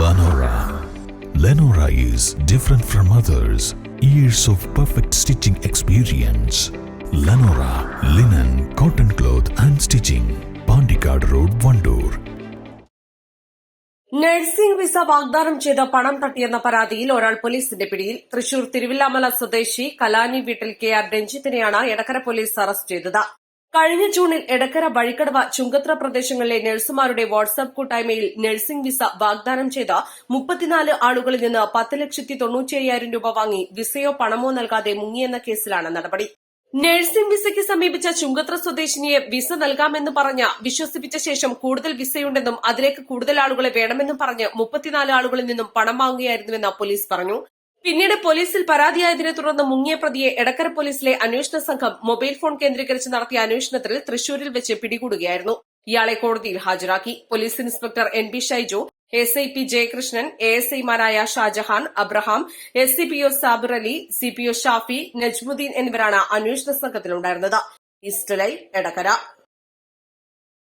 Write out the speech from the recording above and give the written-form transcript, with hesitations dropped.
Lenora. Lenora is different from others. Years of perfect stitching experience. Lenora linen, cotton cloth and stitching. Pandikad Road, Vandoor. Nursing visa വാഗ്ദാനം ചെയ്ത് പണം തട്ടിയെന്ന പരാതിയിൽ ഒരാൾ പോലീസിന്റെ പിടിയിൽ. തൃശൂർ തിരുവില്ലാമല സ്വദേശി കലാനി വീട്ടിൽ KR രഞ്ജിത്തിനെയാണ് എടക്കര പോലീസ് അറസ്റ്റ് ചെയ്തത്. കഴിഞ്ഞ ജൂണിൽ എടക്കര വഴിക്കടവ് ചുങ്കത്ര പ്രദേശങ്ങളിലെ നഴ്സുമാരുടെ വാട്സ്ആപ്പ് കൂട്ടായ്മയിൽ നഴ്സിംഗ് വിസ വാഗ്ദാനം ചെയ്ത 34 ആളുകളിൽ നിന്ന് 10,95,000 രൂപ വാങ്ങി വിസയോ പണമോ നൽകാതെ മുങ്ങിയെന്ന കേസിലാണ് നടപടി. നഴ്സിംഗ് വിസയ്ക്ക് സമീപിച്ച ചുങ്കത്ര സ്വദേശിനിയെ വിസ നൽകാമെന്ന് പറഞ്ഞ് വിശ്വസിപ്പിച്ച ശേഷം കൂടുതൽ വിസയുണ്ടെന്നും അതിലേക്ക് കൂടുതൽ ആളുകളെ വേണമെന്നും പറഞ്ഞ് 34 ആളുകളിൽ നിന്നും പണം വാങ്ങുകയായിരുന്നുവെന്ന് പോലീസ് പറഞ്ഞു. പിന്നീട് പോലീസിൽ പരാതിയായതിനെ തുടർന്ന് മുങ്ങിയ പ്രതിയെ എടക്കര പോലീസിലെ അന്വേഷണ സംഘം മൊബൈൽ ഫോൺ കേന്ദ്രീകരിച്ച് നടത്തിയ അന്വേഷണത്തിൽ തൃശൂരിൽ വെച്ച് പിടികൂടുകയായിരുന്നു. ഇയാളെ കോടതിയിൽ ഹാജരാക്കി. Police inspector NB Shyju, SIP Jayakrishnan, ASIമാരായ Shajahan, Abraham, SCPO Sabir Ali, CPO Shafi, Najmuddin എന്നിവരാണ് അന്വേഷണ സംഘത്തിലുണ്ടായിരുന്നത്. East live, Edakkara.